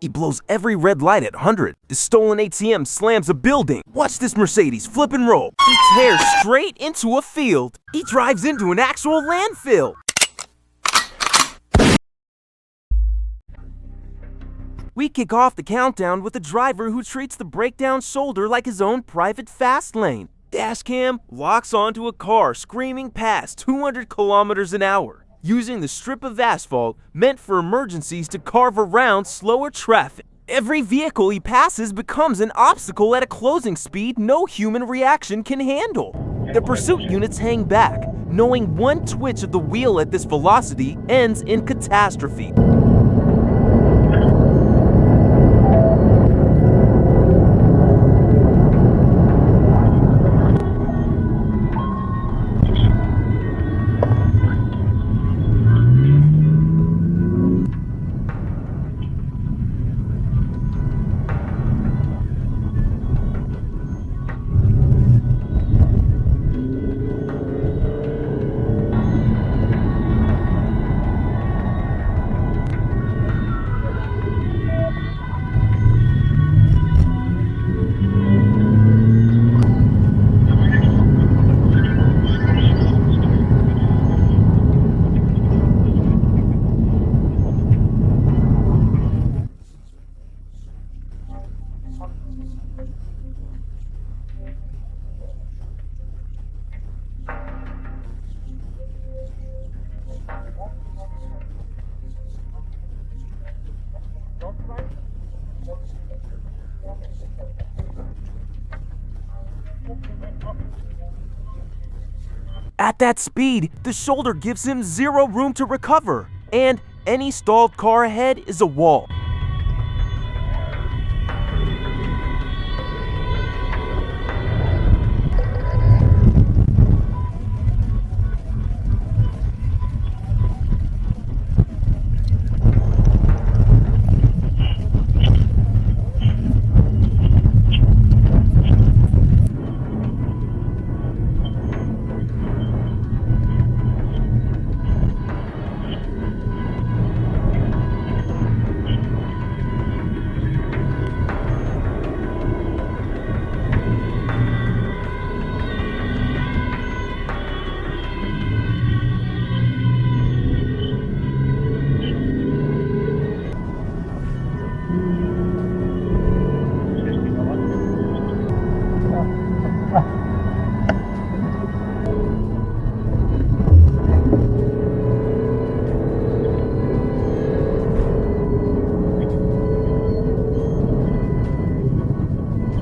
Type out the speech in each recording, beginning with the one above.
He blows every red light at 100. The stolen ATM slams a building. Watch this Mercedes flip and roll. He tears straight into a field. He drives into an actual landfill. We kick off the countdown with a driver who treats the breakdown shoulder like his own private fast lane. Dashcam locks onto a car screaming past 200 kilometers an hour, using the strip of asphalt meant for emergencies to carve around slower traffic. Every vehicle he passes becomes an obstacle at a closing speed no human reaction can handle. The pursuit units hang back, knowing one twitch of the wheel at this velocity ends in catastrophe. At that speed, the shoulder gives him zero room to recover, and any stalled car ahead is a wall.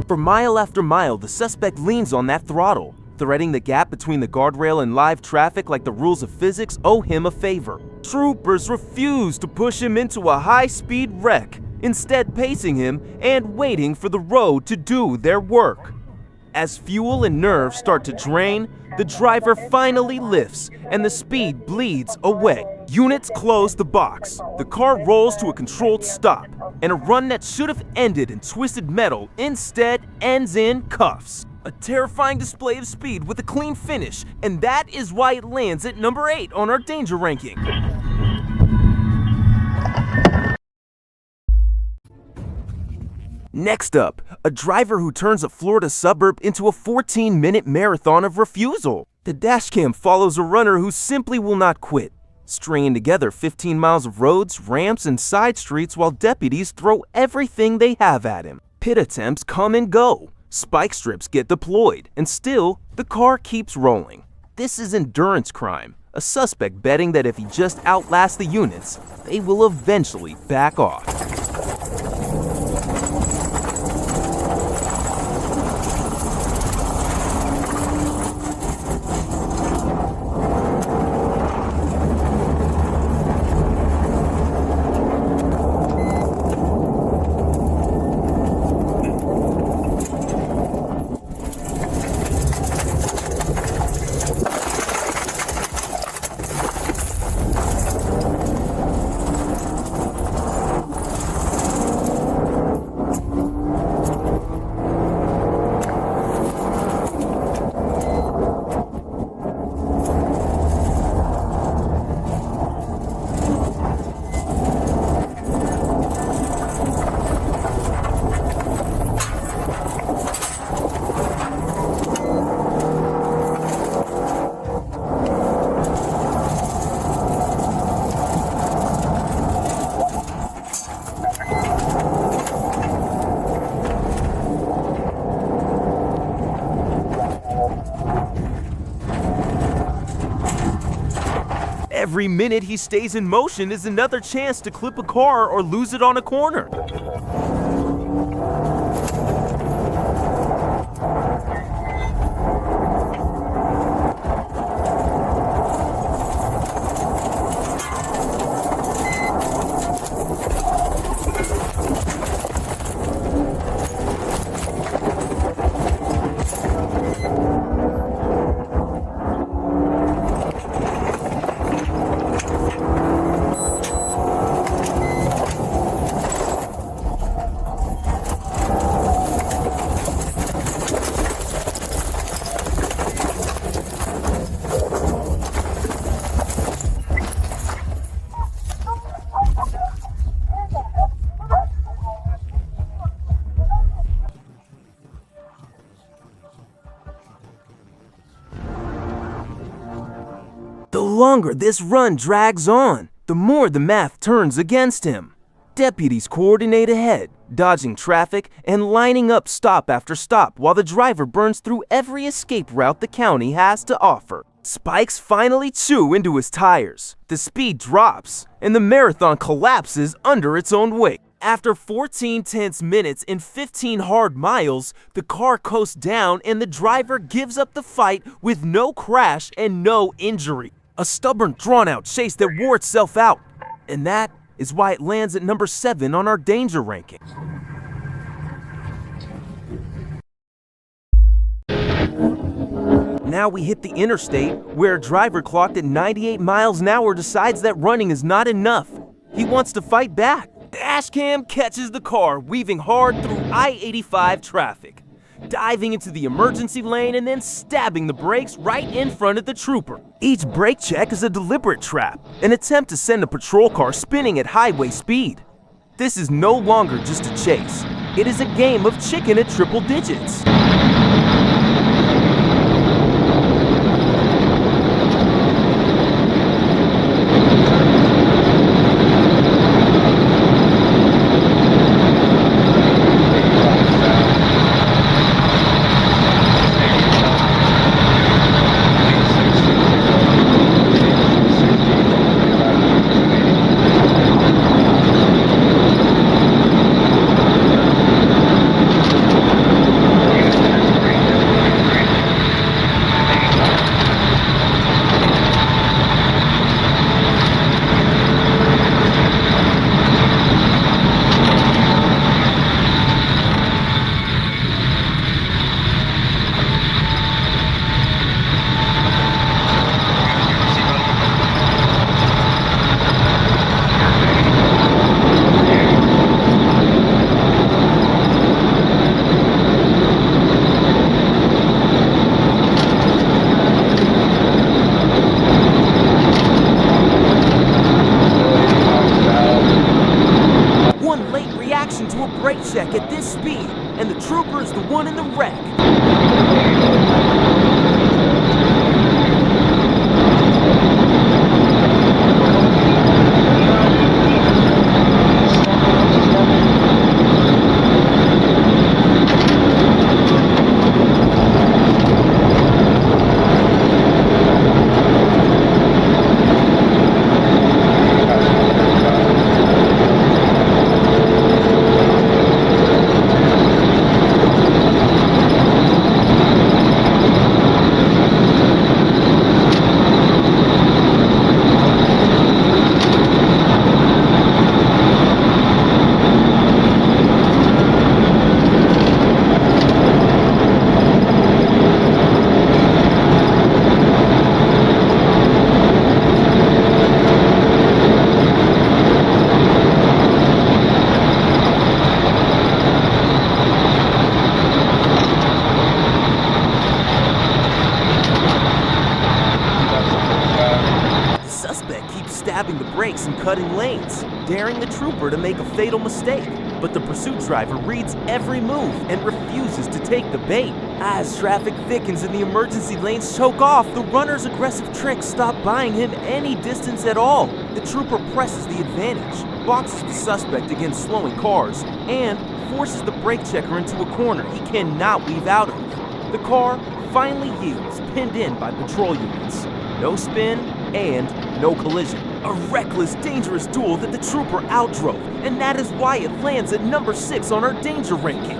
For mile after mile, the suspect leans on that throttle, threading the gap between the guardrail and live traffic like the rules of physics owe him a favor. Troopers refuse to push him into a high-speed wreck, instead pacing him and waiting for the road to do their work. As fuel and nerve start to drain, the driver finally lifts and the speed bleeds away. Units close the box. The car rolls to a controlled stop, and a run that should have ended in twisted metal instead ends in cuffs. A terrifying display of speed with a clean finish, and that is why it lands at number 8 on our danger ranking. Next up, a driver who turns a Florida suburb into a 14-minute marathon of refusal. The dashcam follows a runner who simply will not quit, stringing together 15 miles of roads, ramps, and side streets while deputies throw everything they have at him. Pit attempts come and go, spike strips get deployed, and still, the car keeps rolling. This is endurance crime, a suspect betting that if he just outlasts the units, they will eventually back off. Every minute he stays in motion is another chance to clip a car or lose it on a corner. The longer this run drags on, the more the math turns against him. Deputies coordinate ahead, dodging traffic and lining up stop after stop while the driver burns through every escape route the county has to offer. Spikes finally chew into his tires, the speed drops, and the marathon collapses under its own weight. After 14 tense minutes and 15 hard miles, the car coasts down and the driver gives up the fight with no crash and no injury. A stubborn, drawn-out chase that wore itself out. And that is why it lands at number 7 on our danger ranking. Now we hit the interstate, where a driver clocked at 98 miles an hour decides that running is not enough. He wants to fight back. Dashcam catches the car weaving hard through I-85 traffic, diving into the emergency lane and then stabbing the brakes right in front of the trooper. Each brake check is a deliberate trap, an attempt to send a patrol car spinning at highway speed. This is no longer just a chase. It is a game of chicken at triple digits. To a brake check at this speed, and the trooper is the one in the wreck. Stabbing the brakes and cutting lanes, daring the trooper to make a fatal mistake. But the pursuit driver reads every move and refuses to take the bait. As traffic thickens and the emergency lanes choke off, the runner's aggressive tricks stop buying him any distance at all. The trooper presses the advantage, boxes the suspect against slowing cars, and forces the brake checker into a corner he cannot weave out of. The car finally yields, pinned in by patrol units. No spin, and no collision. A reckless, dangerous duel that the trooper outdrove, and that is why it lands at number 6 on our danger ranking.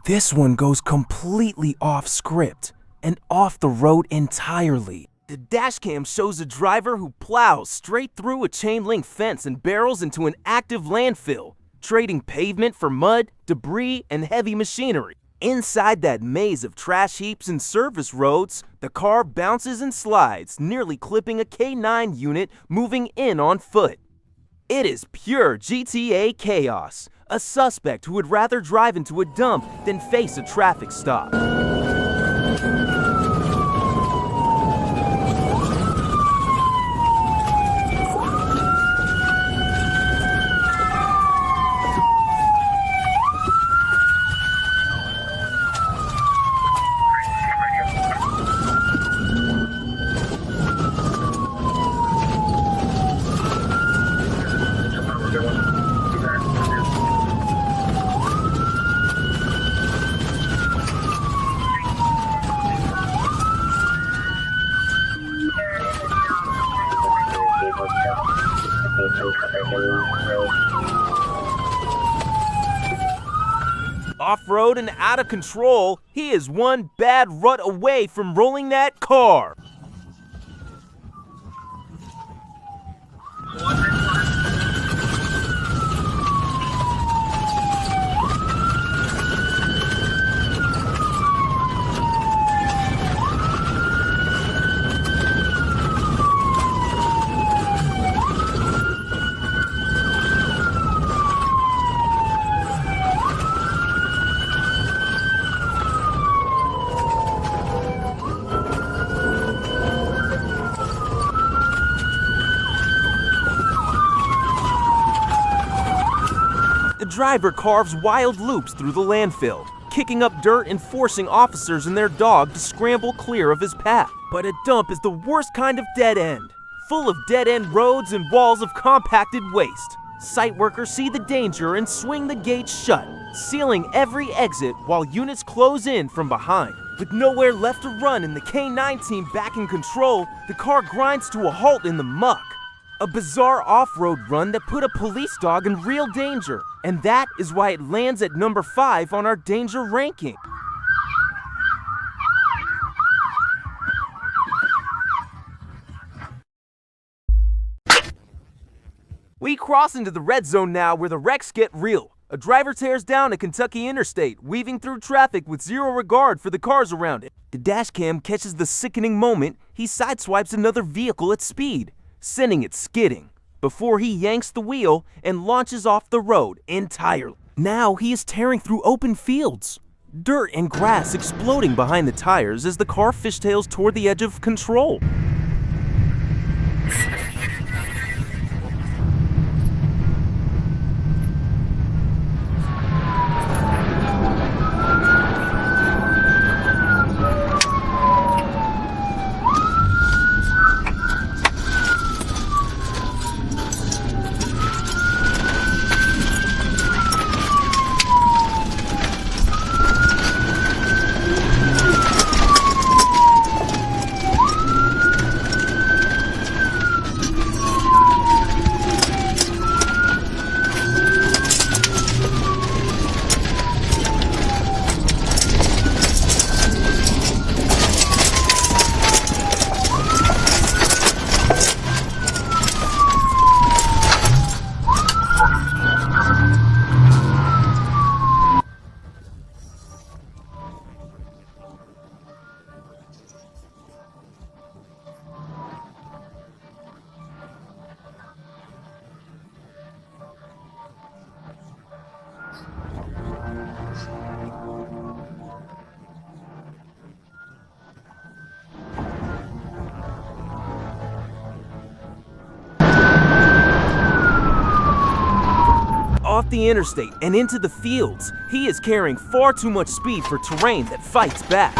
This one goes completely off script and off the road entirely. The dashcam shows a driver who plows straight through a chain-link fence and barrels into an active landfill, trading pavement for mud, debris, and heavy machinery. Inside that maze of trash heaps and service roads, the car bounces and slides, nearly clipping a K9 unit moving in on foot. It is pure GTA chaos. A suspect who would rather drive into a dump than face a traffic stop. Off-road and out of control, he is one bad rut away from rolling that car. The driver carves wild loops through the landfill, kicking up dirt and forcing officers and their dog to scramble clear of his path. But a dump is the worst kind of dead end, full of dead-end roads and walls of compacted waste. Site workers see the danger and swing the gates shut, sealing every exit while units close in from behind. With nowhere left to run and the K9 team back in control, the car grinds to a halt in the muck. A bizarre off-road run that put a police dog in real danger, and that is why it lands at number 5 on our danger ranking. We cross into the red zone now where the wrecks get real. A driver tears down a Kentucky interstate, weaving through traffic with zero regard for the cars around it. The dashcam catches the sickening moment he sideswipes another vehicle at speed, sending it skidding, before he yanks the wheel and launches off the road entirely. Now he is tearing through open fields, dirt and grass exploding behind the tires as the car fishtails toward the edge of control. Off the interstate and into the fields, he is carrying far too much speed for terrain that fights back.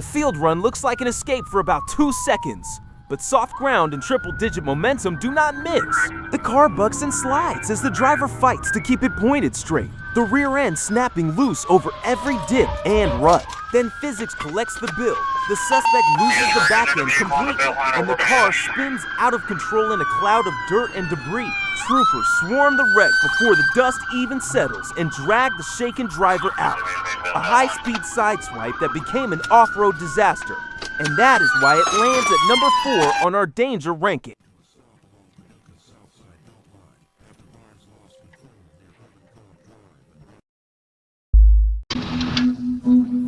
field run looks like an escape for about 2 seconds, but soft ground and triple-digit momentum do not mix. The car bucks and slides as the driver fights to keep it pointed straight, the rear end snapping loose over every dip and rut. Then physics collects the bill. The suspect loses the back end completely, and the car spins out of control in a cloud of dirt and debris. Troopers swarm the wreck before the dust even settles and drag the shaken driver out. A high-speed sideswipe that became an off-road disaster. And that is why it lands at number 4 on our danger ranking.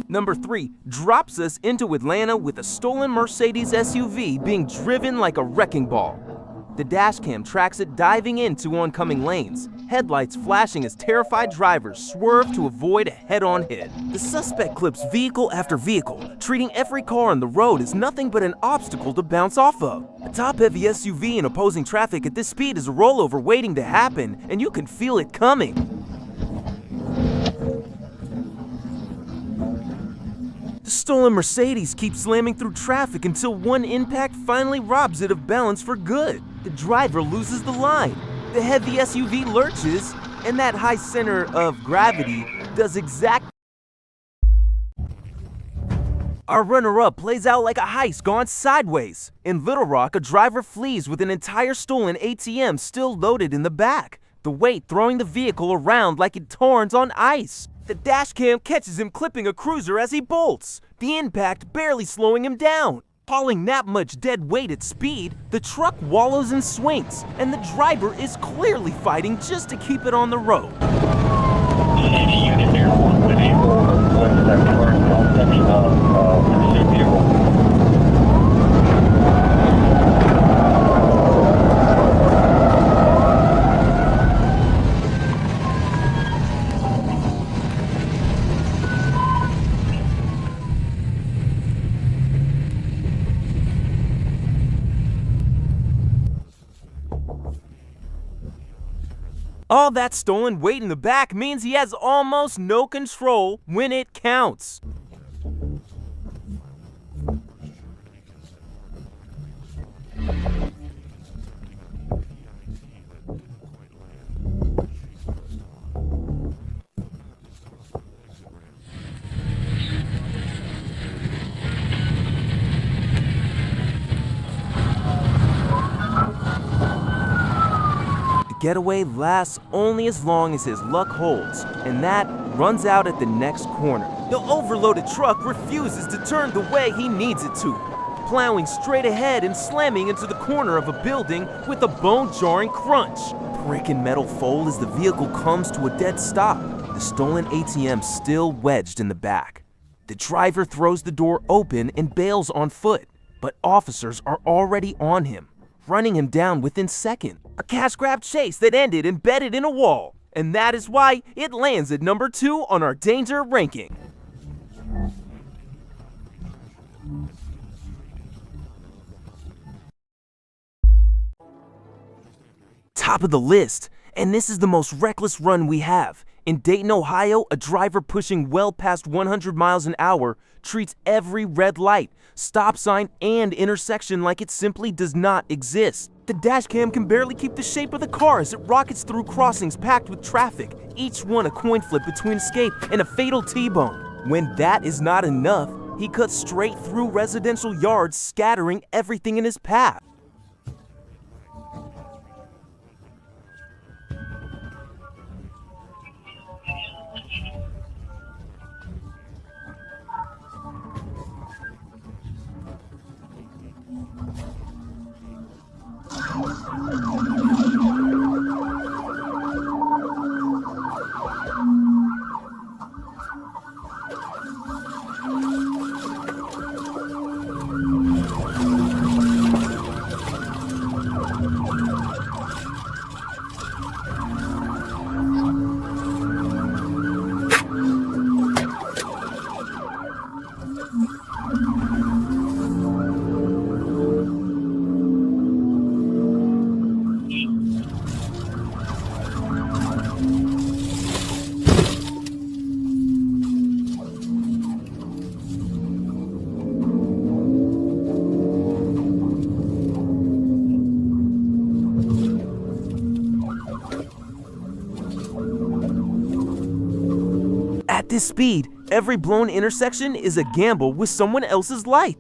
Number 3 drops us into Atlanta with a stolen Mercedes SUV being driven like a wrecking ball. The dashcam tracks it diving into oncoming lanes, headlights flashing as terrified drivers swerve to avoid a head-on hit. The suspect clips vehicle after vehicle, treating every car on the road as nothing but an obstacle to bounce off of. A top-heavy SUV in opposing traffic at this speed is a rollover waiting to happen, and you can feel it coming. The stolen Mercedes keeps slamming through traffic until one impact finally robs it of balance for good. The driver loses the line, the heavy SUV lurches, and that high center of gravity does exactly. Our runner-up plays out like a heist gone sideways. In Little Rock, a driver flees with an entire stolen ATM still loaded in the back, the weight throwing the vehicle around like it turns on ice. The dashcam catches him clipping a cruiser as he bolts, the impact barely slowing him down. Hauling that much dead weight at speed, the truck wallows and swings, and the driver is clearly fighting just to keep it on the road. All that stolen weight in the back means he has almost no control when it counts. Getaway lasts only as long as his luck holds, and that runs out at the next corner. The overloaded truck refuses to turn the way he needs it to, plowing straight ahead and slamming into the corner of a building with a bone-jarring crunch. Brick and metal fold as the vehicle comes to a dead stop, the stolen ATM still wedged in the back. The driver throws the door open and bails on foot, but officers are already on him, running him down within seconds. A cash grab chase that ended embedded in a wall, and that is why it lands at number 2 on our danger ranking. Top of the list, and this is the most reckless run we have. In Dayton, Ohio, a driver pushing well past 100 miles an hour treats every red light, stop sign, and intersection like it simply does not exist. The dashcam can barely keep the shape of the car as it rockets through crossings packed with traffic, each one a coin flip between escape and a fatal T-bone. When that is not enough, he cuts straight through residential yards, scattering everything in his path. At this speed, every blown intersection is a gamble with someone else's life.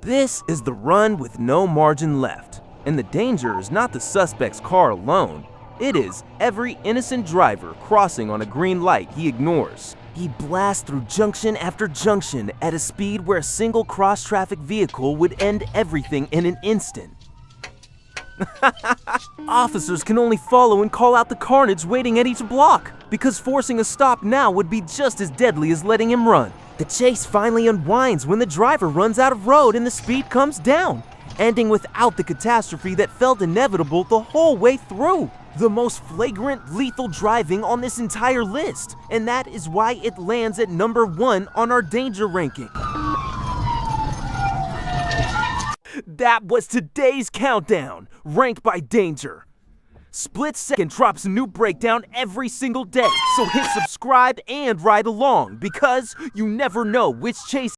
This is the run with no margin left, and the danger is not the suspect's car alone. It is every innocent driver crossing on a green light he ignores. He blasts through junction after junction at a speed where a single cross-traffic vehicle would end everything in an instant. Officers can only follow and call out the carnage waiting at each block, because forcing a stop now would be just as deadly as letting him run. The chase finally unwinds when the driver runs out of road and the speed comes down, ending without the catastrophe that felt inevitable the whole way through. The most flagrant, lethal driving on this entire list, and that is why it lands at number 1 on our danger ranking. That was today's countdown, ranked by danger. Split Second drops a new breakdown every single day, so hit subscribe and ride along, because you never know which chase